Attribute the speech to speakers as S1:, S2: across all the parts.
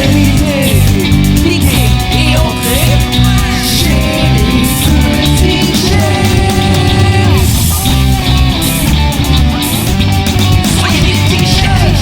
S1: l'idée, l'idée est entrée chez les petits chefs. Soyez les petits chefs.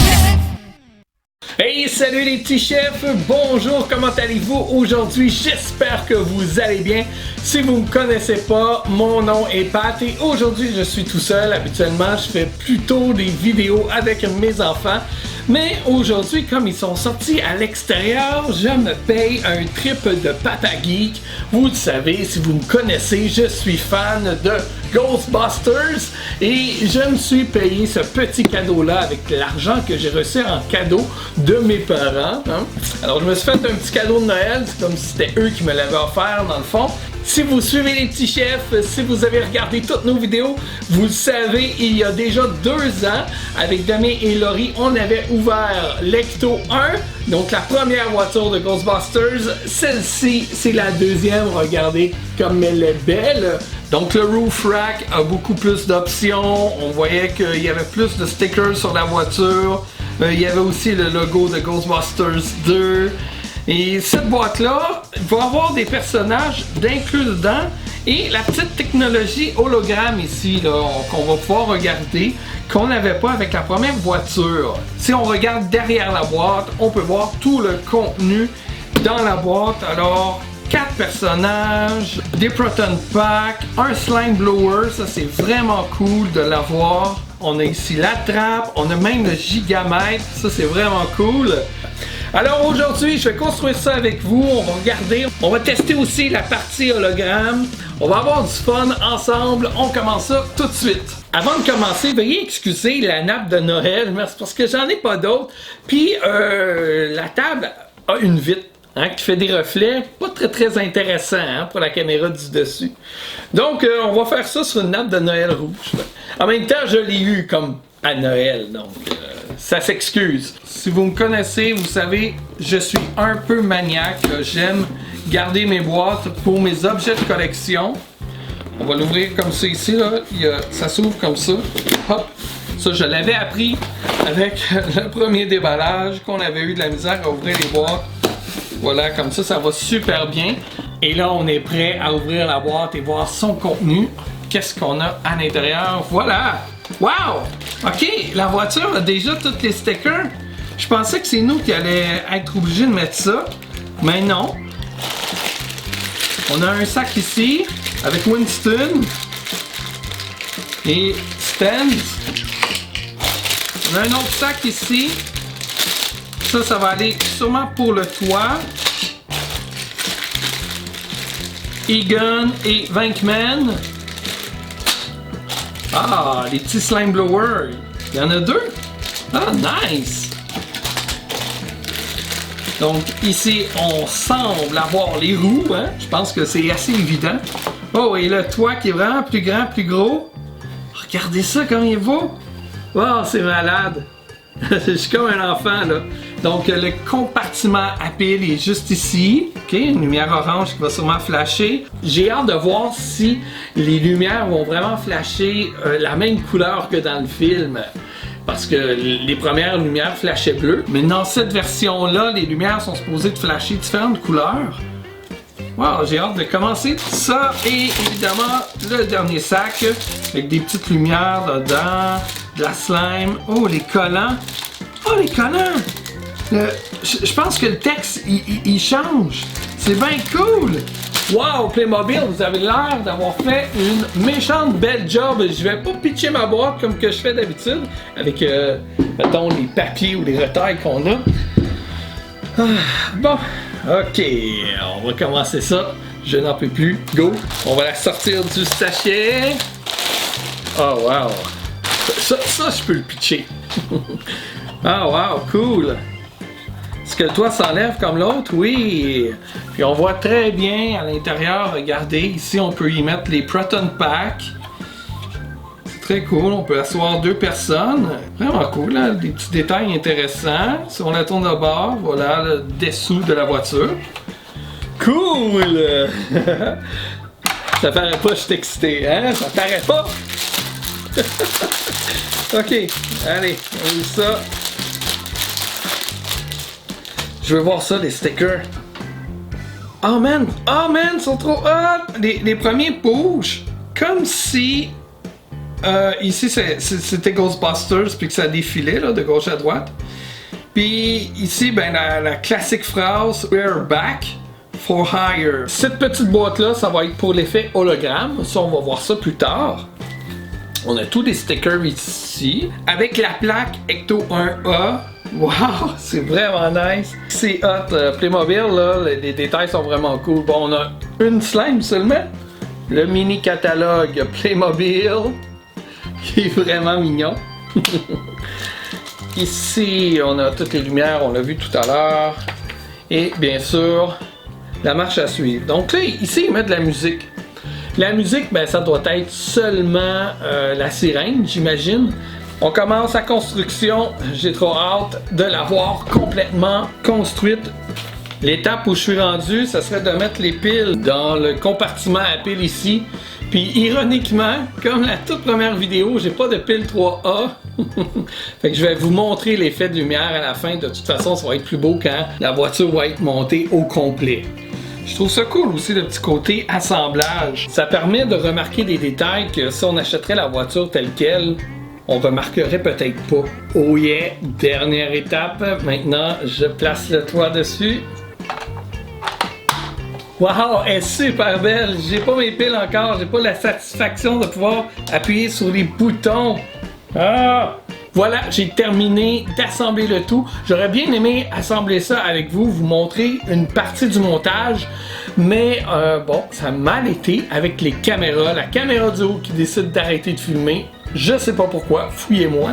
S2: Hey, salut les petits chefs, bonjour, comment allez-vous aujourd'hui? J'espère que vous allez bien. Si vous me connaissez pas, mon nom est Pat et aujourd'hui je suis tout seul. Habituellement, je fais plutôt des vidéos avec mes enfants. Mais aujourd'hui, comme ils sont sortis à l'extérieur, je me paye un trip de Papa Geek. Vous le savez, si vous me connaissez, je suis fan de Ghostbusters et je me suis payé ce petit cadeau-là avec l'argent que j'ai reçu en cadeau de mes parents. Hein? Alors, je me suis fait un petit cadeau de Noël, c'est comme si c'était eux qui me l'avaient offert dans le fond. Si vous suivez les petits chefs, si vous avez regardé toutes nos vidéos, vous le savez, il y a déjà 2 ans, avec Damien et Laurie, on avait ouvert l'Ecto 1, donc la première voiture de Ghostbusters. Celle-ci, c'est la deuxième, regardez comme elle est belle. Donc le roof rack a beaucoup plus d'options, on voyait qu'il y avait plus de stickers sur la voiture, il y avait aussi le logo de Ghostbusters 2. Et cette boîte-là va avoir des personnages d'inclus dedans et la petite technologie hologramme ici qu'on va pouvoir regarder qu'on n'avait pas avec la première voiture. Si on regarde derrière la boîte, on peut voir tout le contenu dans la boîte. Alors, 4 personnages, des Proton Pack, un Slime Blower, ça c'est vraiment cool de l'avoir. On a ici la trappe, on a même le gigamètre, ça c'est vraiment cool. Alors aujourd'hui, je vais construire ça avec vous, on va regarder, on va tester aussi la partie hologramme, on va avoir du fun ensemble, on commence ça tout de suite. Avant de commencer, veuillez excuser la nappe de Noël, parce que j'en ai pas d'autres, puis la table a une vitre. Hein, qui fait des reflets pas très intéressants hein, pour la caméra du dessus. Donc, on va faire ça sur une nappe de Noël rouge. En même temps, je l'ai eu comme à Noël, donc ça s'excuse. Si vous me connaissez, vous savez, je suis un peu maniaque. J'aime garder mes boîtes pour mes objets de collection. On va l'ouvrir comme ça ici, là. Ça s'ouvre comme ça. Hop! Ça, je l'avais appris avec le premier déballage qu'on avait eu de la misère à ouvrir les boîtes. Voilà, comme ça va super bien. Et là, on est prêt à ouvrir la boîte et voir son contenu. Qu'est-ce qu'on a à l'intérieur? Voilà! Wow! OK, la voiture a déjà tous les stickers. Je pensais que c'est nous qui allions être obligés de mettre ça. Mais non. On a un sac ici avec Winston et Stan. On a un autre sac ici. Ça va aller sûrement pour le toit. Egon et Venkman. Ah, les petits slime blowers. Il y en a 2. Ah, nice. Donc ici, on semble avoir les roues. Hein? Je pense que c'est assez évident. Oh, et le toit qui est vraiment plus grand, plus gros. Regardez ça, comme il est beau. Wow, c'est malade. Je suis comme un enfant là. Donc le compartiment à pile est juste ici. Ok, une lumière orange qui va sûrement flasher. J'ai hâte de voir si les lumières vont vraiment flasher la même couleur que dans le film. Parce que les premières lumières flashaient bleu. Mais dans cette version-là, les lumières sont supposées de flasher différentes couleurs. Wow, j'ai hâte de commencer ça. Et évidemment, le dernier sac avec des petites lumières dedans. De la slime. Oh, les collants. Oh, les collants. Je pense que le texte, il change. C'est bien cool. Wow, Playmobil, vous avez l'air d'avoir fait une méchante belle job. Je vais pas pitcher ma boîte comme que je fais d'habitude. Avec, mettons, les papiers ou les retails qu'on a. Ah, bon, ok. On va commencer ça. Je n'en peux plus. Go. On va la sortir du sachet. Oh, wow. Ça, je peux le pitcher. Ah, wow, cool. Est-ce que le toit s'enlève comme l'autre? Oui. Puis on voit très bien à l'intérieur, regardez, ici on peut y mettre les Proton Pack. C'est très cool, on peut asseoir 2 personnes. Vraiment cool, hein? Des petits détails intéressants. Si on la tourne de bord, voilà le dessous de la voiture. Cool! Ça paraît pas, je suis excité, hein? Ça paraît pas! Ok, allez, on ouvre ça. Je veux voir ça, les stickers. Oh man, ils sont trop hot! Les premiers bougent comme si ici c'était Ghostbusters puis que ça défilait là, de gauche à droite. Puis ici, ben la classique phrase We're back for hire. Cette petite boîte là, ça va être pour l'effet hologramme. Ça, on va voir ça plus tard. On a tous les stickers ici avec la plaque Ecto 1A. Wow, c'est vraiment nice. C'est hot. Playmobil, là, les détails sont vraiment cool. Bon, on a une slime seulement. Le mini catalogue Playmobil, qui est vraiment mignon. Ici, on a toutes les lumières, on l'a vu tout à l'heure. Et bien sûr, la marche à suivre. Donc là, ici, ils mettent de la musique. La musique, ben, ça doit être seulement la sirène, j'imagine. On commence la construction. J'ai trop hâte de la voir complètement construite. L'étape où je suis rendu, ça serait de mettre les piles dans le compartiment à piles ici. Puis ironiquement, comme la toute première vidéo, j'ai pas de pile 3A. Fait que je vais vous montrer l'effet de lumière à la fin. De toute façon, ça va être plus beau quand la voiture va être montée au complet. Je trouve ça cool aussi, le petit côté assemblage. Ça permet de remarquer des détails que si on achèterait la voiture telle qu'elle, on remarquerait peut-être pas. Oh yeah, dernière étape. Maintenant, je place le toit dessus. Wow, elle est super belle. J'ai pas mes piles encore. J'ai pas la satisfaction de pouvoir appuyer sur les boutons. Ah! Voilà, j'ai terminé d'assembler le tout. J'aurais bien aimé assembler ça avec vous, vous montrer une partie du montage. Mais bon, ça a mal été avec les caméras. La caméra du haut qui décide d'arrêter de filmer. Je sais pas pourquoi, fouillez-moi.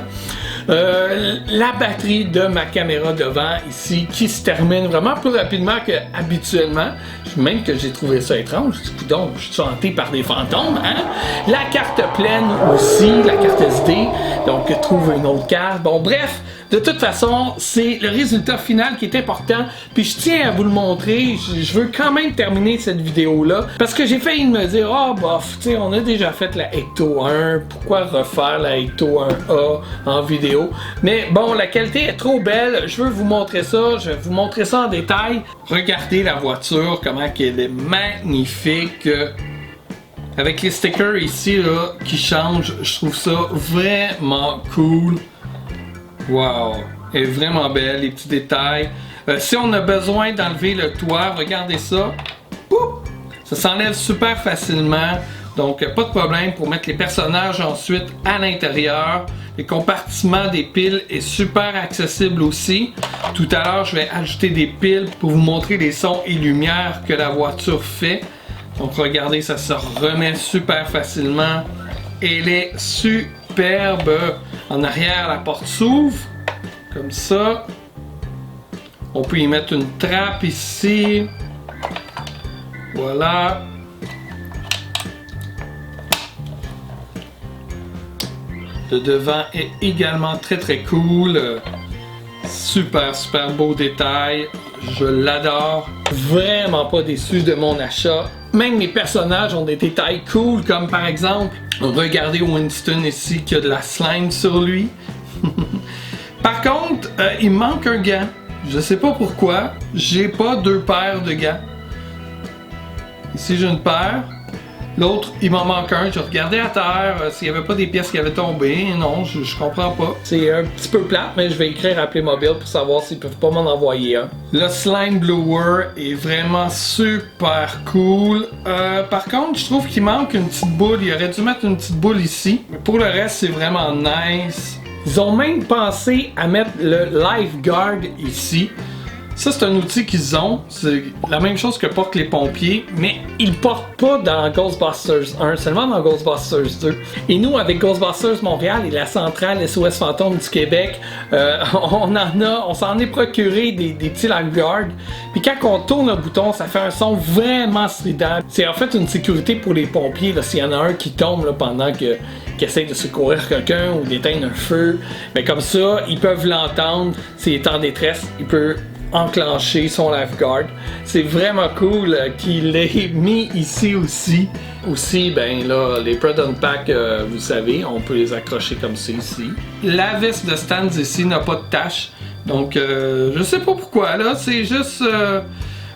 S2: La batterie de ma caméra devant ici qui se termine vraiment plus rapidement qu'habituellement. Même que j'ai trouvé ça étrange. Donc, je suis hanté par des fantômes. Hein? La carte pleine aussi, la carte SD. Donc, trouve une autre carte. Bon, bref. De toute façon, c'est le résultat final qui est important. Puis je tiens à vous le montrer. Je veux quand même terminer cette vidéo-là. Parce que j'ai failli me dire, oh bof, tu sais, on a déjà fait la Ecto 1. Pourquoi refaire la Ecto 1A en vidéo? Mais bon, la qualité est trop belle. Je veux vous montrer ça. Je vais vous montrer ça en détail. Regardez la voiture, comment elle est magnifique. Avec les stickers ici, là, qui changent. Je trouve ça vraiment cool. Wow, elle est vraiment belle, les petits détails. Si on a besoin d'enlever le toit, regardez ça. Poup! Ça s'enlève super facilement. Donc, pas de problème pour mettre les personnages ensuite à l'intérieur. Le compartiment des piles est super accessible aussi. Tout à l'heure, je vais ajouter des piles pour vous montrer les sons et lumières que la voiture fait. Donc, regardez, ça se remet super facilement. Elle est superbe. En arrière, la porte s'ouvre, comme ça. On peut y mettre une trappe ici. Voilà. Le devant est également très cool. Super beau détail. Je l'adore. Vraiment pas déçu de mon achat. Même mes personnages ont des détails cool, comme par exemple, regardez Winston ici qui a de la slime sur lui. Par contre, il me manque un gant. Je sais pas pourquoi. J'ai pas deux paires de gants. Ici j'ai une paire. L'autre, il m'en manque un. Je regardais à terre s'il n'y avait pas des pièces qui avaient tombé. Non, je comprends pas. C'est un petit peu plate, mais je vais écrire à Playmobil pour savoir s'ils peuvent pas m'en envoyer un. Le Slime Blower est vraiment super cool. Par contre, je trouve qu'il manque une petite boule. Il aurait dû mettre une petite boule ici. Mais pour le reste, c'est vraiment nice. Ils ont même pensé à mettre le Lifeguard ici. Ça, c'est un outil qu'ils ont. C'est la même chose que portent les pompiers, mais ils le portent pas dans Ghostbusters 1, seulement dans Ghostbusters 2. Et nous, avec Ghostbusters Montréal et la centrale SOS Fantôme du Québec, on s'en est procuré des petits lifeguards. Puis quand on tourne le bouton, ça fait un son vraiment strident. C'est en fait une sécurité pour les pompiers, s'il y en a un qui tombe là, pendant qu'ils essayent de secourir quelqu'un ou d'éteindre un feu. Mais comme ça, ils peuvent l'entendre. S'il est en détresse, il peut enclencher son lifeguard. C'est vraiment cool qu'il l'ait mis ici aussi. Aussi, ben là, les Proton Pack, vous savez, on peut les accrocher comme ça ici. La veste de Stans ici n'a pas de tache. Donc, je sais pas pourquoi, là, c'est juste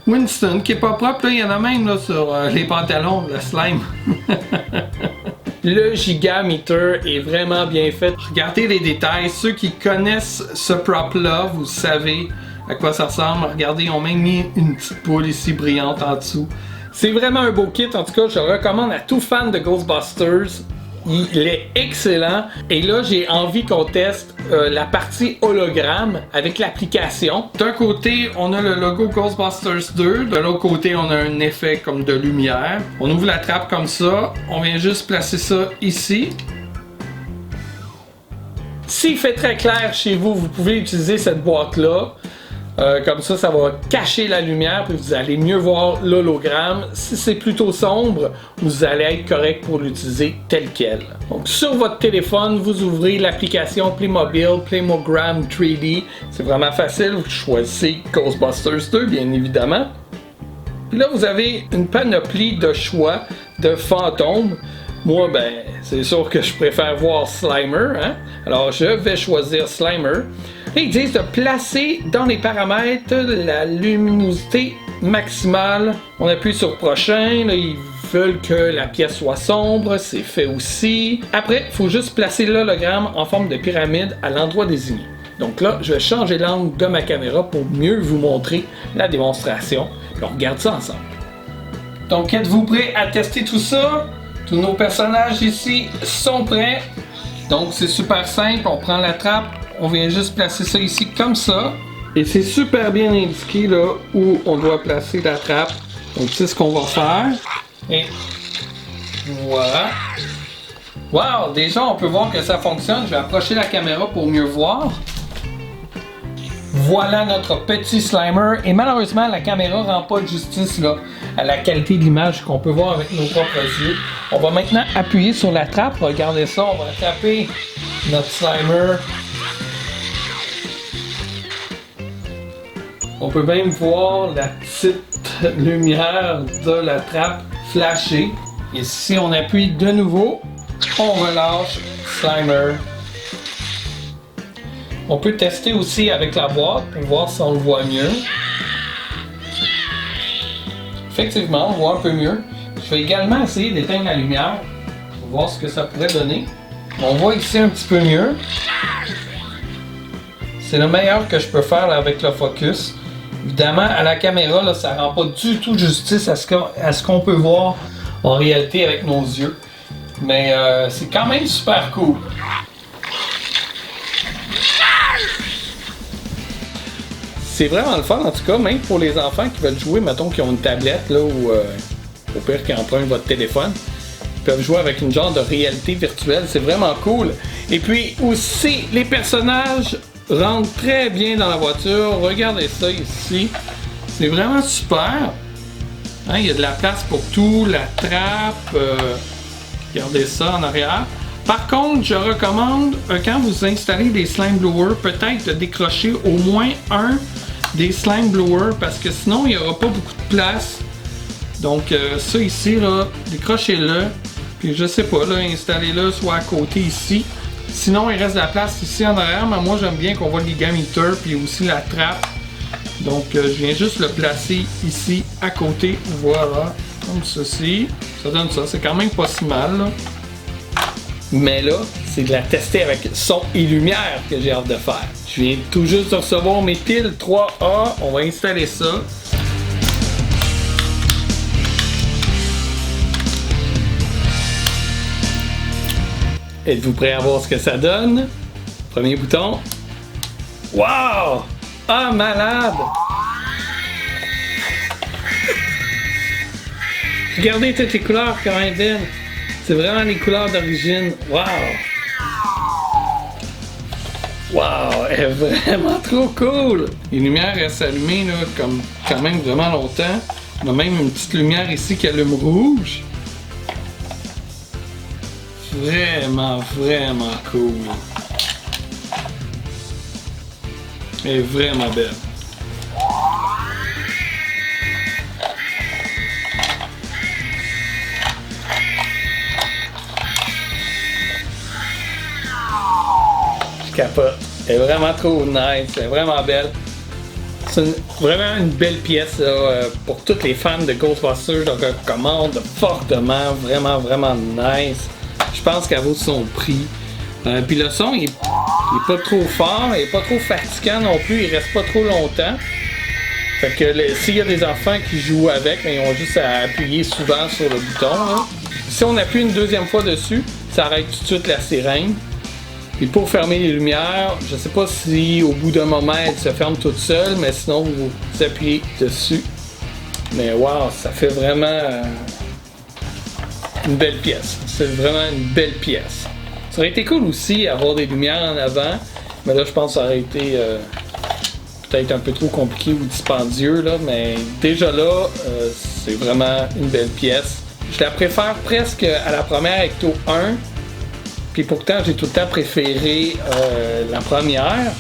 S2: Winston qui est pas propre, là, il y en a même là, sur les pantalons, le slime. Le Gigameter est vraiment bien fait. Regardez les détails, ceux qui connaissent ce prop-là, vous savez à quoi ça ressemble. Regardez, ils ont même mis une petite poule ici brillante en dessous. C'est vraiment un beau kit, en tout cas, je le recommande à tout fan de Ghostbusters. Il est excellent. Et là, j'ai envie qu'on teste la partie hologramme avec l'application. D'un côté, on a le logo Ghostbusters 2. De l'autre côté, on a un effet comme de lumière. On ouvre la trappe comme ça. On vient juste placer ça ici. S'il fait très clair chez vous, vous pouvez utiliser cette boîte-là. Comme ça, ça va cacher la lumière, puis vous allez mieux voir l'hologramme. Si c'est plutôt sombre, vous allez être correct pour l'utiliser tel quel. Donc, sur votre téléphone, vous ouvrez l'application Playmobil, Playmogram 3D. C'est vraiment facile, vous choisissez Ghostbusters 2, bien évidemment. Puis là, vous avez une panoplie de choix de fantômes. Moi, ben, c'est sûr que je préfère voir Slimer, hein? Alors, je vais choisir Slimer. Et ils disent de placer dans les paramètres la luminosité maximale. On appuie sur prochain. Là, ils veulent que la pièce soit sombre. C'est fait aussi. Après, il faut juste placer l'hologramme en forme de pyramide à l'endroit désigné. Donc là, je vais changer l'angle de ma caméra pour mieux vous montrer la démonstration. Puis on regarde ça ensemble. Donc, êtes-vous prêts à tester tout ça? Tous nos personnages ici sont prêts. Donc, c'est super simple. On prend la trappe. On vient juste placer ça ici comme ça. Et c'est super bien indiqué là où on doit placer la trappe. Donc c'est ce qu'on va faire. Et voilà. Wow! Déjà on peut voir que ça fonctionne. Je vais approcher la caméra pour mieux voir. Voilà notre petit Slimer. Et malheureusement la caméra ne rend pas justice là, à la qualité de l'image qu'on peut voir avec nos propres yeux. On va maintenant appuyer sur la trappe. Regardez ça. On va taper notre Slimer. On peut même voir la petite lumière de la trappe flasher. Et si on appuie de nouveau, on relâche Slimer. On peut tester aussi avec la boîte pour voir si on le voit mieux. Effectivement, on voit un peu mieux. Je vais également essayer d'éteindre la lumière pour voir ce que ça pourrait donner. On voit ici un petit peu mieux. C'est le meilleur que je peux faire là, avec le focus. Évidemment, à la caméra, là, ça ne rend pas du tout justice à ce qu'on peut voir en réalité avec nos yeux. Mais c'est quand même super cool. C'est vraiment le fun, en tout cas, même pour les enfants qui veulent jouer, mettons qui ont une tablette, là, ou au pire qui empruntent votre téléphone. Ils peuvent jouer avec une genre de réalité virtuelle, c'est vraiment cool. Et puis aussi, les personnages rentre très bien dans la voiture. Regardez ça ici. C'est vraiment super. Hein, il y a de la place pour tout. La trappe. Regardez ça en arrière. Par contre, je recommande, quand vous installez des slime blowers, peut-être de décrocher au moins un des slime blowers parce que sinon, il n'y aura pas beaucoup de place. Donc, ça ici, là, décrochez-le. Puis, je sais pas, là, installez-le soit à côté ici. Sinon, il reste de la place ici en arrière, mais moi j'aime bien qu'on voit le Gigameter puis aussi la trappe. Donc, je viens juste le placer ici à côté. Voilà, comme ceci. Ça donne ça, c'est quand même pas si mal. Là. Mais là, c'est de la tester avec son et lumière que j'ai hâte de faire. Je viens tout juste de recevoir mes piles 3A. On va installer ça. Êtes-vous prêts à voir ce que ça donne? Premier bouton. Wow! Ah, malade! Regardez toutes les couleurs quand même belles. C'est vraiment les couleurs d'origine. Wow! Wow! Elle est vraiment trop cool! Les lumières restent allumées là, comme quand même vraiment longtemps. On a même une petite lumière ici qui allume rouge. Vraiment, vraiment cool. Elle est vraiment belle. Je capote. Elle est vraiment trop nice, elle est vraiment belle. C'est vraiment une belle pièce là, pour tous les fans de Ghostbusters. Je la recommande fortement, vraiment nice. Je pense qu'elle vaut son prix. Puis le son, il est pas trop fort, il est pas trop fatigant non plus, il reste pas trop longtemps. Fait que s'il y a des enfants qui jouent avec, mais ils ont juste à appuyer souvent sur le bouton. Là. Si on appuie une deuxième fois dessus, ça arrête tout de suite la sirène. Puis pour fermer les lumières, je sais pas si au bout d'un moment elle se ferme toute seule, mais sinon vous appuyez dessus. Mais wow, ça fait vraiment une belle pièce. C'est vraiment une belle pièce. Ça aurait été cool aussi avoir des lumières en avant, mais là je pense que ça aurait été peut-être un peu trop compliqué ou dispendieux, là, mais déjà là, c'est vraiment une belle pièce. Je la préfère presque à la première Ecto 1. Puis pourtant, j'ai tout le temps préféré la première.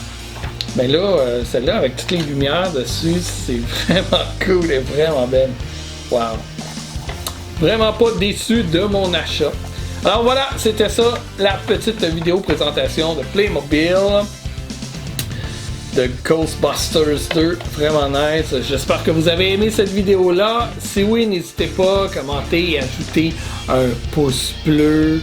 S2: Mais là, celle-là, avec toutes les lumières dessus, c'est vraiment cool et vraiment belle. Wow! Vraiment pas déçu de mon achat. Alors voilà, c'était ça, la petite vidéo présentation de Playmobil de Ghostbusters 2. Vraiment nice. J'espère que vous avez aimé cette vidéo-là. Si oui, n'hésitez pas à commenter et ajouter un pouce bleu.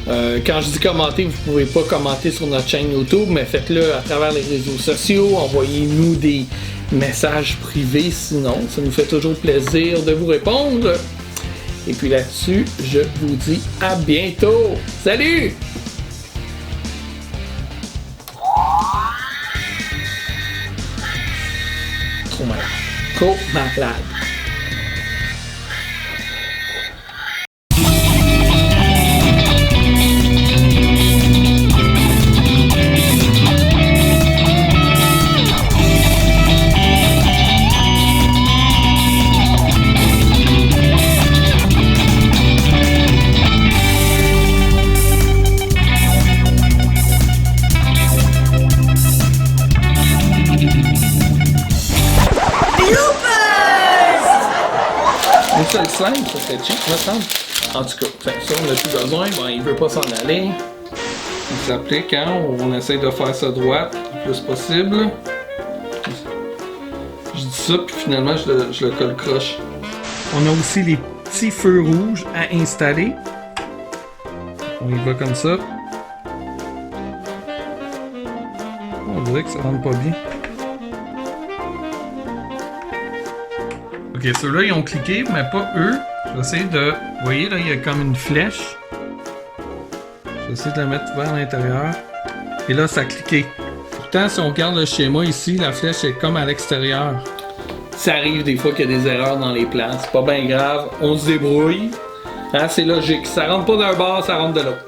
S2: Quand je dis commenter, vous pouvez pas commenter sur notre chaîne YouTube, mais faites-le à travers les réseaux sociaux. Envoyez-nous des messages privés, sinon ça nous fait toujours plaisir de vous répondre. Et puis là-dessus, je vous dis à bientôt. Salut! Trop malade. Ça, le slime, ça serait cheap, me semble. En tout cas, ça, on n'a plus besoin. Bon, il veut pas s'en aller. Il s'applique, hein. On essaie de faire ça droite le plus possible. Je dis ça, puis finalement, je le colle croche. On a aussi les petits feux rouges à installer. On y va comme ça. On dirait que ça rentre pas bien. Ok, ceux-là, ils ont cliqué, mais pas eux. Je vais essayer de... Vous voyez, là, il y a comme une flèche. Je vais essayer de la mettre vers l'intérieur. Et là, ça a cliqué. Pourtant, si on regarde le schéma ici, la flèche est comme à l'extérieur. Ça arrive des fois qu'il y a des erreurs dans les plans. C'est pas bien grave. On se débrouille. Hein, c'est logique. Ça rentre pas d'un bord, ça rentre de l'autre.